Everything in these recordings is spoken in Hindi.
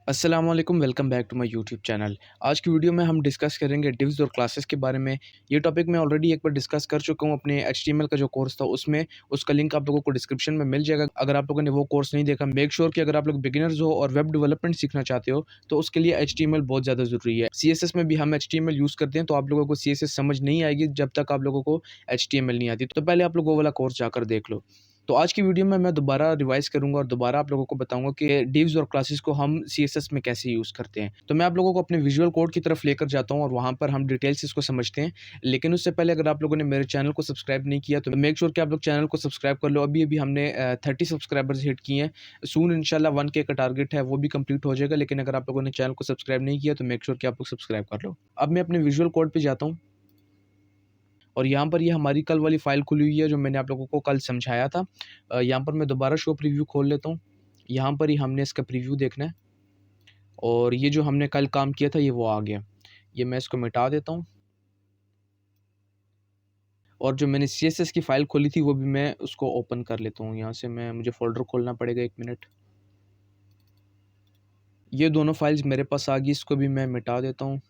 अस्सलाम वालेकुम, welcome back to my YouTube channel. आज की वीडियो में हम डिस्कस करेंगे डिव्स और क्लासेस के बारे में। ये टॉपिक मैं ऑलरेडी एक बार डिस्कस कर चुका हूँ अपने एचटीएमएल का जो कोर्स था उसमें। उसका लिंक आप लोगों को डिस्क्रिप्शन में मिल जाएगा। अगर आप लोगों ने वो कोर्स नहीं देखा, मेक श्योर कि अगर आप लोग बिगिनर्स हो और वेब डेवलपमेंट सीखना चाहते हो तो उसके लिए एचटीएमएल बहुत ज़्यादा ज़रूरी है। सीएसएस में भी हम एचटीएमएल यूज़ करते हैं, तो आप लोगों को सीएसएस समझ नहीं आएगी जब तक आप लोगों को एचटीएमएल नहीं आती। तो पहले आप लोग वो वाला कोर्स जाकर देख लो। तो आज की वीडियो में मैं दोबारा रिवाइज़ करूँगा और दोबारा आप लोगों को बताऊँगा कि डिव्स और क्लासेस को हम सीएसएस में कैसे यूज़ करते हैं। तो मैं आप लोगों को अपने विजुअल कोड की तरफ लेकर जाता हूँ और वहाँ पर हम डिटेल से इसको समझते हैं। लेकिन उससे पहले अगर आप लोगों ने मेरे चैनल को सब्सक्राइब नहीं किया तो मेक श्योर कि आप लोग चैनल को सब्सक्राइब कर लो। अभी-अभी हमने 30 सब्सक्राइबर्स हिट किए हैं। सून इंशाल्लाह 1K का टारगेट है, वो भी कंप्लीट हो जाएगा। लेकिन अगर आप लोगों ने चैनल को सब्सक्राइब नहीं किया तो मेक श्योर कि आप लोग सब्सक्राइब कर लो। अब मैं अपने विजुअल कोड पे जाता हूँ और यहाँ पर ये हमारी कल वाली फ़ाइल खुली हुई है जो मैंने आप लोगों को कल समझाया था। यहाँ पर मैं दोबारा शो प्रीव्यू खोल लेता हूँ। यहाँ पर ही हमने इसका प्रीव्यू देखना है और ये जो हमने कल काम किया था ये वो आ गया। ये मैं इसको मिटा देता हूँ और जो मैंने सीएसएस की फ़ाइल खोली थी वो भी मैं उसको ओपन कर लेता हूँ। यहाँ से मुझे फ़ोल्डर खोलना पड़ेगा, 1 मिनट। ये दोनों फ़ाइल्स मेरे पास आ गई, इसको भी मैं मिटा देता हूँ।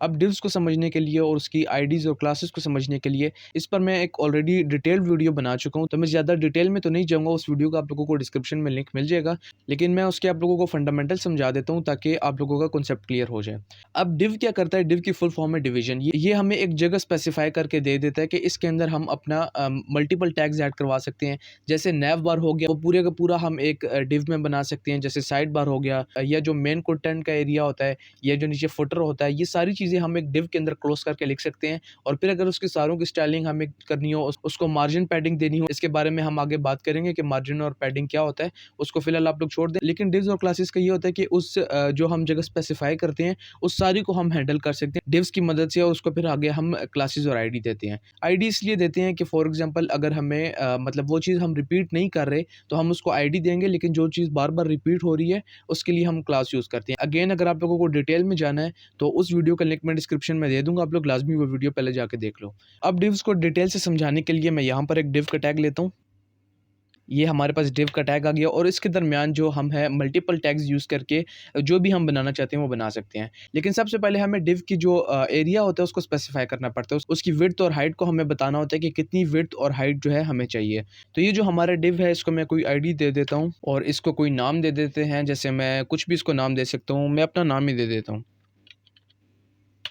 अब डिव्स को समझने के लिए और उसकी आईडीज़ और क्लासेस को समझने के लिए इस पर मैं एक ऑलरेडी डिटेल्ड वीडियो बना चुका हूँ, तो मैं ज़्यादा डिटेल में तो नहीं जाऊँगा। उस वीडियो का आप लोगों को डिस्क्रिप्शन में लिंक मिल जाएगा। लेकिन मैं उसके आप लोगों को फंडामेंटल समझा देता हूँ ताकि आप लोगों का कॉन्सेप्ट क्लियर हो जाए। अब डिव क्या करता है, डिव की फुल फॉर्म है डिवीजन। ये हमें एक जगह स्पेसिफाई करके दे देता है कि इसके अंदर हम अपना मल्टीपल टैग्स ऐड करवा सकते हैं। जैसे नैव बार हो गया, वो पूरे का पूरा हम एक डिव में बना सकते हैं। जैसे साइड बार हो गया, या जो मेन कंटेंट का एरिया होता है, या जो नीचे फुटर होता है, ये सारी चीज़ें हम एक डिव के अंदर क्लोज करके लिख सकते हैं। और फिर अगर उसके सारों की स्टाइलिंग हमें करनी हो, उसको मार्जिन पैडिंग देनी हो, इसके बारे में हम आगे बात करेंगे कि मार्जिन और पैडिंग क्या होता है। उसको फिलहाल आप लोग छोड़ दें। लेकिन डिव्स और क्लासेस का ये होता है कि उस जो हम जगह स्पेसिफाई करते हैं उस सारी को हम हैंडल कर सकते हैं डिव्स की मदद से, और उसको फिर आगे हम क्लासेस और आईडी देते हैं। आईडी इसलिए देते हैं कि फॉर एग्जांपल अगर हमें मतलब वो चीज़ हम रिपीट नहीं कर रहे तो हम उसको आईडी देंगे, लेकिन जो चीज़ बार बार रिपीट हो रही है उसके लिए हम क्लास यूज़ करते हैं। अगेन अगर आप लोगों को डिटेल में जाना है तो उस वीडियो का लिंक मैं डिस्क्रिप्शन में दे दूँगा, आप लोग लाज़मी वो वीडियो पहले जाके देख लो। अब डिव्स को डिटेल से समझाने के लिए मैं यहाँ पर एक डिव का टैग लेता हूँ। ये हमारे पास डिव का टैग आ गया और इसके दरमियान जो हम है मल्टीपल टैग्स यूज़ करके जो भी हम बनाना चाहते हैं वो बना सकते हैं। लेकिन सबसे पहले हमें डिव की जो एरिया होता है उसको स्पेसिफाई करना पड़ता है। उसकी विड्थ और हाइट को हमें बताना होता है कि कितनी विड्थ और हाइट जो है हमें चाहिए। तो ये जो हमारा डिव है इसको मैं कोई आईडी दे देता हूँ और इसको कोई नाम दे देते हैं। जैसे मैं कुछ भी इसको नाम दे सकता हूँ, मैं अपना नाम ही दे देता हूँ।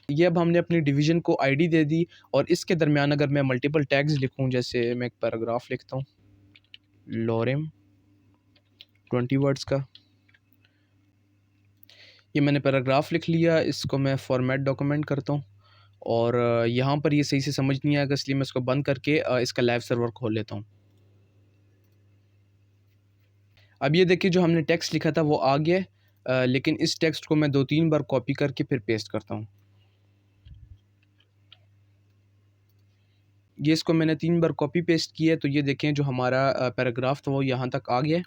ये अब हमने अपनी डिवीज़न को आईडी दे दी और इसके दरमियान अगर मैं मल्टीपल टैग्स लिखूँ, जैसे मैं एक पैराग्राफ लिखता हूँ, लोरेम 20 वर्ड्स का। ये मैंने पैराग्राफ लिख लिया, इसको मैं फॉर्मेट डॉक्यूमेंट करता हूँ और यहाँ पर ये सही से समझ नहीं आएगा, इसलिए मैं इसको बंद करके इसका लाइव सर्वर खोल लेता हूँ। अब ये देखिए जो हमने टेक्स्ट लिखा था वो आ गया है, लेकिन इस टेक्स्ट को मैं 2-3 बार कॉपी करके फिर पेस्ट करता हूँ। ये इसको मैंने 3 बार कॉपी पेस्ट किया है, तो ये देखें जो हमारा पैराग्राफ था वो यहाँ तक आ गया है।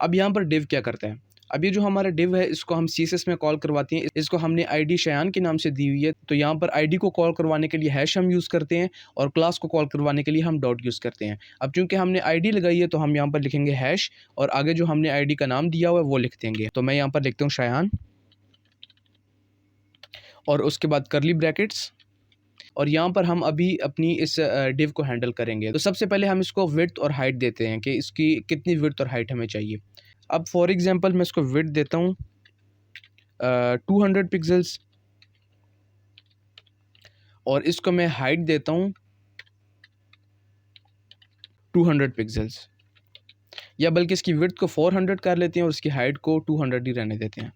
अब यहाँ पर डिव क्या करता है? अब ये जो हमारा डिव है इसको हम सीएसएस में कॉल करवाते हैं। इसको हमने आईडी शयान के नाम से दी हुई है, तो यहाँ पर आईडी को कॉल करवाने के लिए हैश हम यूज़ करते हैं और क्लास को कॉल करवाने के लिए हम डॉट यूज़ करते हैं। अब चूँकि हमने आईडी लगाई है तो हम यहाँ पर लिखेंगे हैश और आगे जो हमने आईडी का नाम दिया हुआ है वो लिख देंगे। तो मैं यहाँ पर लिखता हूँ शयान और उसके बाद कर्ली ब्रैकेट्स और यहाँ पर हम अभी अपनी इस डिव को हैंडल करेंगे। तो सबसे पहले हम इसको विड्थ और हाइट देते हैं कि इसकी कितनी विड्थ और हाइट हमें चाहिए। अब फॉर एग्जांपल मैं इसको विड्थ देता हूँ 200 पिक्सेल्स और इसको मैं हाइट देता हूँ 200 पिक्सेल्स, या बल्कि इसकी विड्थ को 400 कर लेते हैं और इसकी हाइट को 200 ही रहने देते हैं।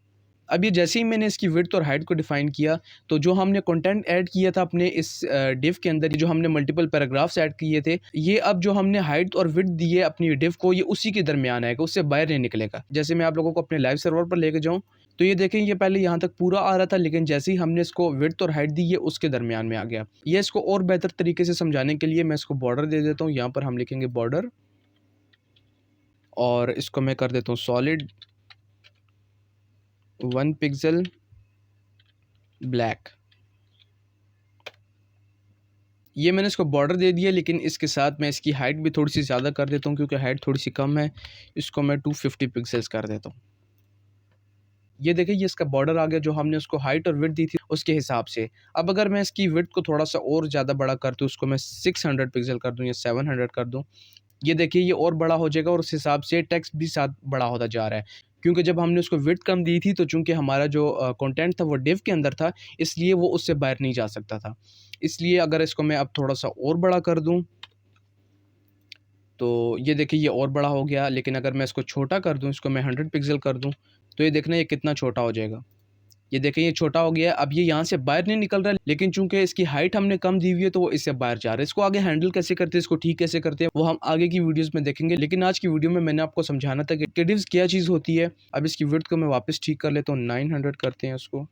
अब ये जैसे ही मैंने इसकी विड्थ और हाइट को डिफ़ाइन किया तो जो हमने कंटेंट ऐड किया था अपने इस डिव के अंदर, जो हमने मल्टीपल पैराग्राफ्स ऐड किए थे, ये अब जो हमने हाइट और विड्थ दी है अपनी डिव को, ये उसी के दरमियान आएगा, उससे बाहर नहीं निकलेगा। जैसे मैं आप लोगों को अपने लाइव सर्वर पर लेके जाऊँ तो ये देखें ये पहले यहाँ तक पूरा आ रहा था, लेकिन जैसे ही हमने इसको विड्थ और हाइट दी ये उसके दरमियान में आ गया। ये इसको और बेहतर तरीके से समझाने के लिए मैं इसको बॉर्डर दे देता हूँ। यहाँ पर हम लिखेंगे बॉर्डर और इसको मैं कर देता हूँ सॉलिड 1 पिक्सल ब्लैक। ये मैंने इसको बॉर्डर दे दिया, लेकिन इसके साथ मैं इसकी हाइट भी थोड़ी सी ज़्यादा कर देता हूँ क्योंकि हाइट थोड़ी सी कम है। इसको मैं 250 पिक्सेल्स कर देता हूँ। ये देखिए ये इसका बॉर्डर आ गया जो हमने उसको हाइट और विड्थ दी थी उसके हिसाब से। अब अगर मैं इसकी विड्थ को थोड़ा-सा और ज़्यादा बड़ा कर दूँ, उसको मैं 600 पिक्सल कर दूँ या 700 कर दूँ, ये देखिए ये और बड़ा हो जाएगा और उस हिसाब से टेक्स्ट भी साथ बड़ा होता जा रहा है। क्योंकि जब हमने उसको विड्थ कम दी थी तो चूँकि हमारा जो कंटेंट था वो डिव के अंदर था, इसलिए वो उससे बाहर नहीं जा सकता था। इसलिए अगर इसको मैं अब थोड़ा-सा और बड़ा कर दूँ, तो ये देखिए ये और बड़ा हो गया। लेकिन अगर मैं इसको छोटा कर दूँ, इसको मैं 100 पिक्सल कर दूँ, तो ये देखना ये कितना छोटा हो जाएगा। ये देखिए ये छोटा हो गया है। अब ये यहाँ से बाहर नहीं निकल रहा है, लेकिन चूँकि इसकी हाइट हमने कम दी हुई है तो वो इससे बाहर जा रहा है। इसको आगे हैंडल कैसे करते हैं, इसको ठीक कैसे करते हैं, वो हम आगे की वीडियोज़ में देखेंगे। लेकिन आज की वीडियो में मैंने आपको समझाना था कि डिव्स क्या चीज़ होती है। अब इसकी विड्थ को मैं वापस ठीक कर लेता हूँ, 900 करते हैं उसको।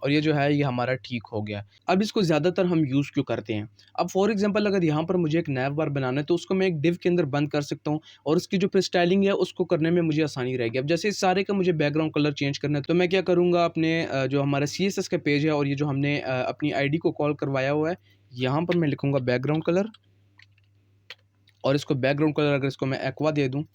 और ये जो है ये हमारा ठीक हो गया। अब इसको ज़्यादातर हम यूज़ क्यों करते हैं? अब फॉर एग्ज़ाम्पल अगर यहाँ पर मुझे एक नैव बार बनाना है तो उसको मैं एक डिव के अंदर बंद कर सकता हूँ और उसकी जो स्टाइलिंग है उसको करने में मुझे आसानी रहेगी। अब जैसे इस सारे का मुझे बैकग्राउंड कलर चेंज करना है तो मैं क्या करूँगा, अपने जो हमारा सीएसएस का पेज है और ये जो हमने अपनी आईडी को कॉल करवाया हुआ है, यहाँ पर मैं लिखूँगा बैकग्राउंड कलर। और इसको बैकग्राउंड कलर अगर इसको मैं एक्वा दे दूँ,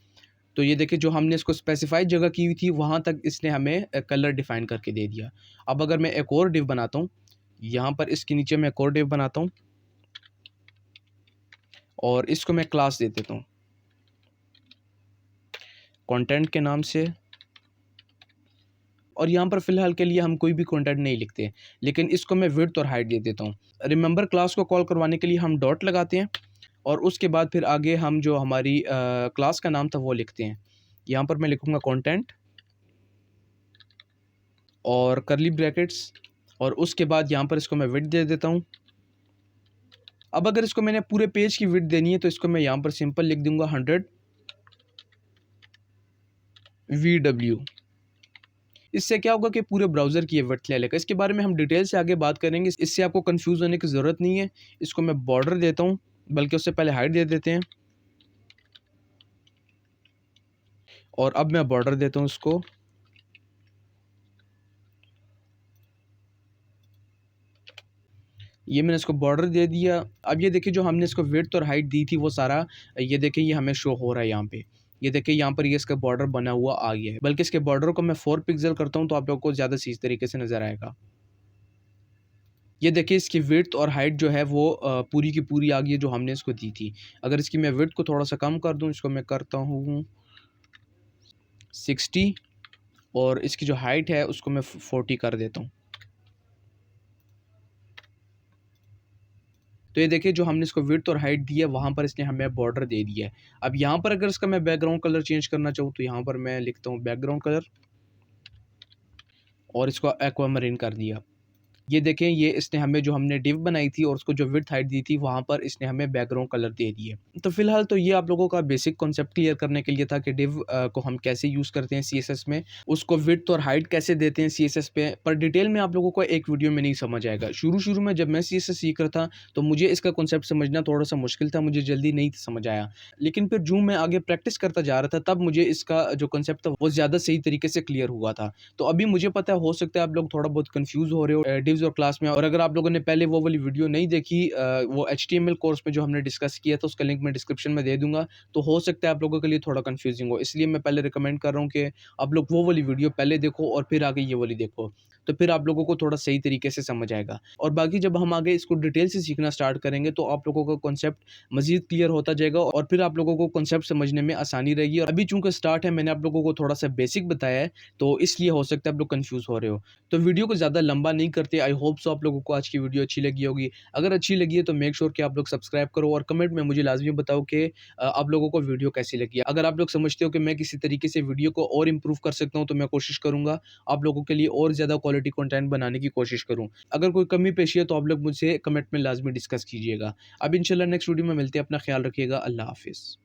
तो ये देखिए जो हमने इसको स्पेसिफाइड जगह की हुई थी वहाँ तक इसने हमें कलर डिफ़ाइन करके दे दिया। अब अगर मैं एक और डिव बनाता हूँ, यहाँ पर इसके नीचे मैं एक और डिव बनाता हूँ और इसको मैं क्लास दे देता हूँ कंटेंट के नाम से। और यहाँ पर फ़िलहाल के लिए हम कोई भी कंटेंट नहीं लिखते, लेकिन इसको मैं विड्थ और हाइट दे देता हूँ। रिमेंबर क्लास को कॉल करवाने के लिए हम डॉट लगाते हैं और उसके बाद फिर आगे हम जो हमारी क्लास का नाम था वो लिखते हैं। यहाँ पर मैं लिखूँगा कंटेंट और कर्ली ब्रैकेट्स और उसके बाद यहाँ पर इसको मैं विड्थ दे देता हूँ। अब अगर इसको मैंने पूरे पेज की विड्थ देनी है तो इसको मैं यहाँ पर सिंपल लिख दूँगा 100 VW। इससे क्या होगा कि पूरे ब्राउज़र की ये विड्थ ले लेगा। इसके बारे में हम डिटेल से आगे बात करेंगे, इससे आपको कन्फ्यूज़ होने की ज़रूरत नहीं है। इसको मैं बॉर्डर देता हूँ, बल्कि उससे पहले हाइट दे देते हैं और अब मैं बॉर्डर देता हूँ उसको। ये मैंने इसको बॉर्डर दे दिया। अब ये देखिए जो हमने इसको विड्थ और हाइट दी थी वो सारा ये देखिए ये हमें शो हो रहा है यहाँ पे। ये देखिए यहाँ पर ये इसका बॉर्डर बना हुआ आ गया है। बल्कि इसके बॉर्डर को मैं 4 पिक्सल करता हूँ तो आप लोगों को ज़्यादा सही तरीके से नज़र आएगा। ये देखिए इसकी विड्थ और हाइट जो है वो पूरी की पूरी आ गई है जो हमने इसको दी थी। अगर इसकी मैं विड्थ को थोड़ा-सा कम कर दूँ, इसको मैं करता हूँ 60 और इसकी जो हाइट है उसको मैं 40 कर देता हूँ। तो ये देखिए जो हमने इसको विड्थ और हाइट दी है वहाँ पर इसने हमें बॉर्डर दे दिया है। अब यहाँ पर अगर इसका मैं बैकग्राउंड कलर चेंज करना चाहूँ तो यहाँ पर मैं लिखता हूँ बैकग्राउंड कलर और इसको एक्वामरीन कर दिया। ये देखें ये इसने हमें जो हमने डिव बनाई थी और उसको जो विड्थ हाइट दी थी वहाँ पर इसने हमें बैकग्राउंड कलर दे दिए। तो फिलहाल तो ये आप लोगों का बेसिक कॉन्सेप्ट क्लियर करने के लिए था कि डिव को हम कैसे यूज़ करते हैं सीएसएस में, उसको विड्थ और हाइट कैसे देते हैं सीएसएस पे। पर डिटेल में आप लोगों को एक वीडियो में नहीं समझ आएगा। शुरू-शुरू में जब मैं सीएसएस सीख रहा था तो मुझे इसका कॉन्सेप्ट समझना थोड़ा-सा मुश्किल था, मुझे जल्दी नहीं समझ आया। लेकिन फिर जो मैं आगे प्रैक्टिस करता जा रहा था तब मुझे इसका जो कॉन्सेप्ट था वो ज़्यादा सही तरीके से क्लियर हुआ था। तो अभी मुझे पता है हो सकता है आप लोग थोड़ा बहुत कन्फ्यूज़ हो रहे हो डिव्स और क्लास में, और अगर आप लोगों ने पहले वो वाली वीडियो नहीं देखी वो एचटीएमएल कोर्स में जो हमने डिस्कस किया था उसका लिंक मैं डिस्क्रिप्शन में दे दूँगा, तो हो सकता है आप लोगों के लिए थोड़ा कन्फ्यूजिंग हो। इसलिए मैं पहले रिकमेंड कर रहा हूँ कि आप लोग वो वाली वीडियो पहले देखो और फिर आगे ये वाली देखो। तो फिर आप लोगों को थोड़ा सही तरीके से समझ आएगा। और बाकी जब हम आगे इसको डिटेल से सीखना स्टार्ट करेंगे तो आप लोगों का कॉन्सेप्ट मज़ीद क्लियर होता जाएगा और फिर आप लोगों को कॉन्सेप्ट समझने में आसानी रहेगी। और अभी चूँकि स्टार्ट है मैंने आप लोगों को थोड़ा-सा बेसिक बताया है, तो इसलिए हो सकता है आप लोग कन्फ्यूज़ हो रहे हो। तो वीडियो को ज़्यादा लंबा नहीं करते। आई होप सो आप लोगों को आज की वीडियो अच्छी लगी होगी। अगर अच्छी लगी है तो मेक श्योर कि आप लोग सब्सक्राइब करो और कमेंट में मुझे लाज़मी बताओ कि आप लोगों को वीडियो कैसी लगी है। अगर आप लोग समझते हो कि मैं किसी तरीके से वीडियो को और इम्प्रूव कर सकता हूँ तो मैं कोशिश करूँगा आप लोगों के लिए और ज़्यादा क्वालिटी कंटेंट बनाने की कोशिश करूँ। अगर कोई कमी पेशी है तो आप लोग मुझसे कमेंट में लाज़मी डिस्कस कीजिएगा। अब इंशाल्लाह नेक्स्ट वीडियो में मिलते हैं। अपना ख्याल रखिएगा। अल्लाह हाफ़िज़।